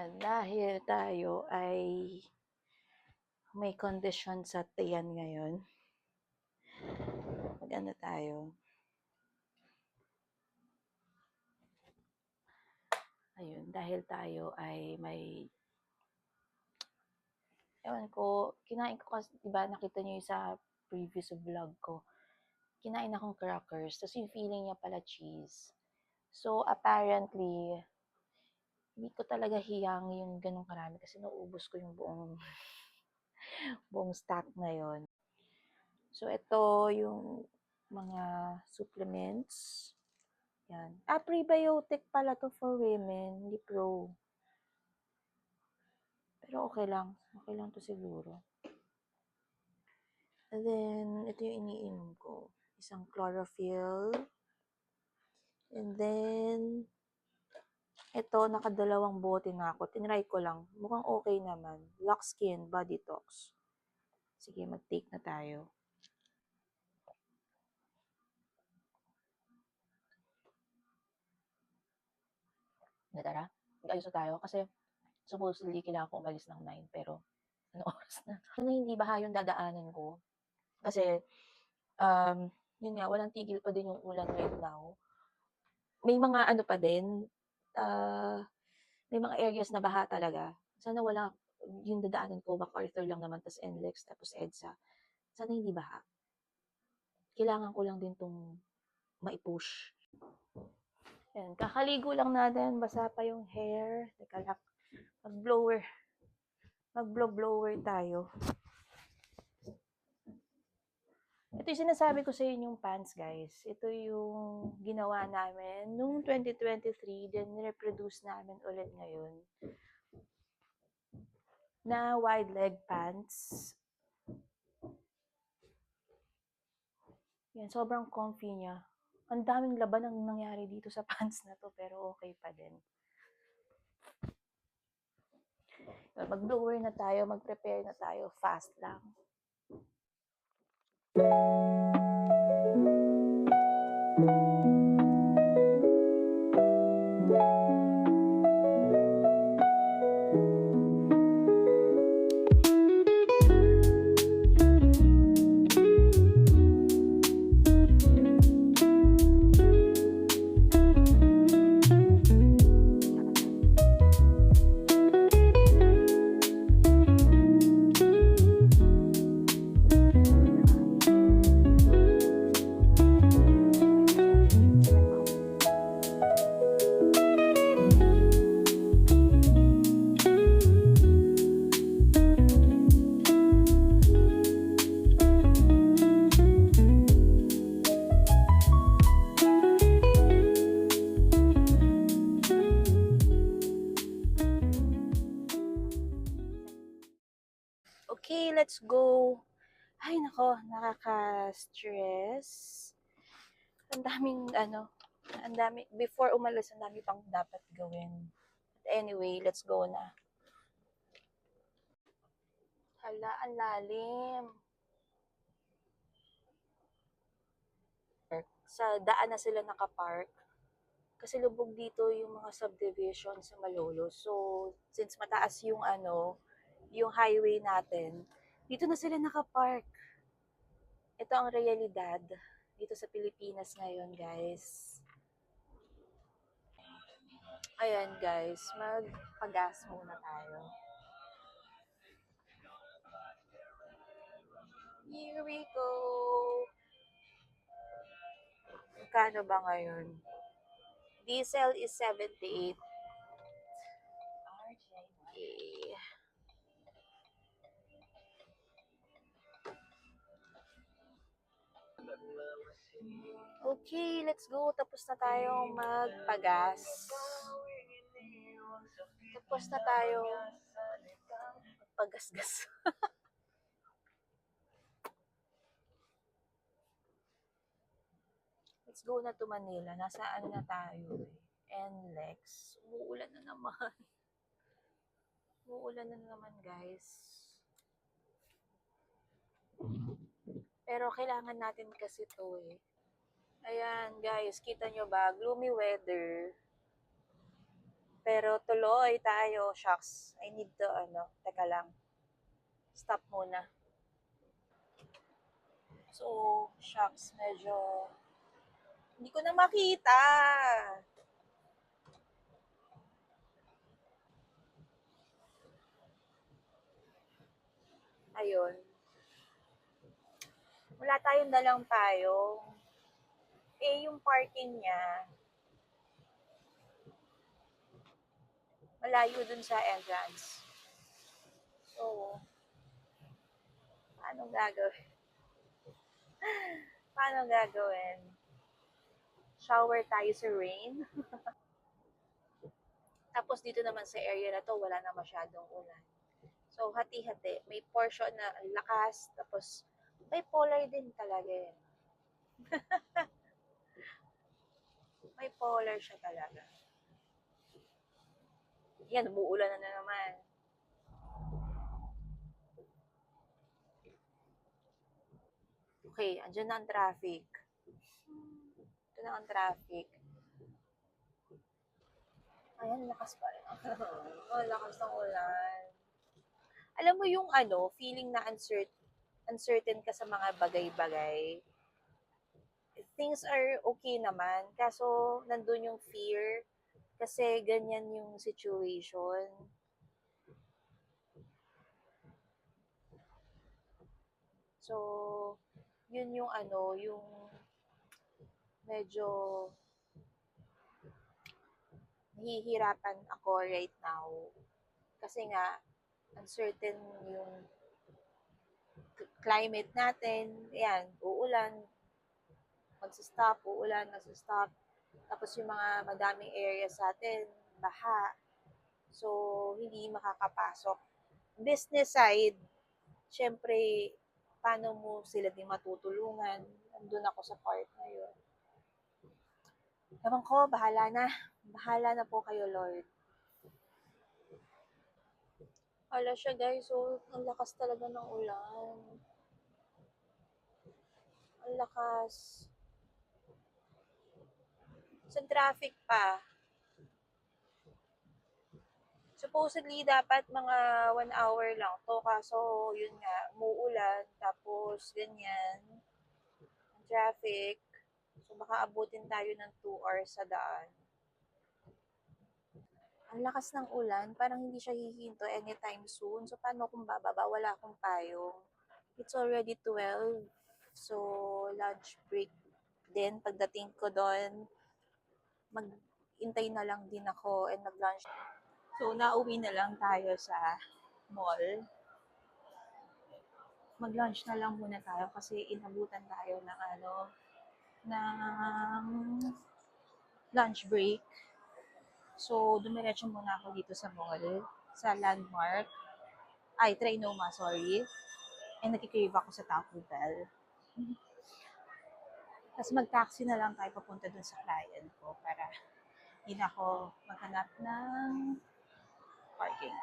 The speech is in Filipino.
Ayan, dahil tayo ay may kondisyon sa tiyan ngayon, mag-ano tayo, ayun, dahil tayo ay may, ewan ko, kinain ko kasi, diba, nakita niyo yung sa previous vlog ko, kinain akong crackers, tapos yung feeling niya pala cheese. So, apparently, hindi ko talaga hiyang yung ganong karami kasi naubos ko yung buong stack ngayon. So, ito yung mga supplements. Yan. Prebiotic pala to for women, hindi pro. Pero okay lang. Okay lang to siguro. And then, ito yung iniinom ko. Isang chlorophyll. And then, ito, nakadalawang bote na ako. Tinry ko lang. Mukhang okay naman. Lux Skin Body Tox. Sige, mag-take na tayo. Tara, mag-ayos na tayo. Kasi, supposedly, kailangan ko umalis ng 9. Pero, ano oras na? Ano hindi baha yung dadaanan ko? Kasi, yun nga, walang tigil pa din yung ulan right now. May mga ano pa din, may mga areas na baha talaga. Sana wala yung dadaanan ko, MacArthur lang naman, tas NLEX, tapos EDSA. Sana hindi baha. Kailangan ko lang din tong maipush. Yan, kakaligo lang natin, basa pa yung hair. Teka lang, mag-blower tayo. Ito yung sinasabi ko sa inyong pants, guys. Ito yung ginawa namin noong 2023, then reproduce namin ulit ngayon. Na wide leg pants. Yan, sobrang comfy niya. Ang daming laban ang nangyari dito sa pants na to, pero okay pa din. Mag-blower na tayo, mag-prepare na tayo, fast lang. Okay, let's go. Ay, nako, nakaka-stress. Ang dami, before umalis, ang dami pang dapat gawin. But anyway, let's go na. Hala, ang lalim. Sa daan na sila nakapark. Kasi lubog dito yung mga subdivision sa Malolo. So, since mataas yung highway natin, dito na sila nakapark. Ito ang realidad dito sa Pilipinas ngayon, guys. Ayan, guys, magpagas muna tayo. Here we go! Magkano ba ngayon? Diesel is 78. Okay. Okay, let's go. Tapos na tayong magpagas. Tapos na tayong magpagasgas. Let's go na to Manila. Nasa ano na tayo eh. NLEX. Uulan na naman. Uulan na naman, guys. Pero kailangan natin kasi to eh. Ayan, guys. Kita nyo ba? Gloomy weather. Pero tuloy tayo. Shucks. I need to, teka lang. Stop muna. So, shucks, medyo hindi ko na makita. Ayun. Wala tayong dalang payong. Eh, yung parking niya, malayo dun sa entrance. So, paano gagawin? Paano gagawin? Shower tayo sa rain. Tapos dito naman sa area na to, wala na masyadong ulan. So, hati-hati. May portion na lakas, tapos may polar din talaga yun. May polar siya talaga. Yan, umuulan na naman. Okay, andyan na ang traffic. Ito na ang traffic. Ayan, lakas pa rin. Oh, lakas ng ulan. Alam mo yung feeling na uncertain ka sa mga bagay-bagay. Things are okay naman, kaso nandun yung fear kasi ganyan yung situation. So, yun yung yung medyo nahihirapan ako right now. Kasi nga, uncertain yung climate natin. Ayan, uulan, magsistop, uulan, magsistop. Tapos yung mga madaming areas sa atin, baha. So, hindi makakapasok. Business side, syempre, paano mo sila din matutulungan? Andun ako sa part na yun. Ewan ko, bahala na. Bahala na po kayo, Lord. Hala siya guys, so ang lakas talaga ng ulan. Ang lakas. Sa traffic pa. Supposedly, dapat mga 1 hour lang to. Kaso, yun nga, umuulan. Tapos, ganyan. Ang traffic. So, baka abutin tayo ng 2 hours sa daan. Ang lakas ng ulan. Parang hindi siya hihinto anytime soon. So, paano kung bababa? Wala akong payong. It's already 12. So, lunch break din. Pagdating ko doon, mag-intay na lang din ako and mag-lunch. So, nauwi na lang tayo sa mall. Mag-lunch na lang muna tayo kasi inabutan tayo ng ng lunch break. So, dumiretso muna ako dito sa mall, sa Landmark. Ay, Trinoma, sorry. And nagkikrave ako sa Taco Bell. Tapos mag-taxi na lang tayo papunta dun sa client ko para hindi na ako maghanap ng parking.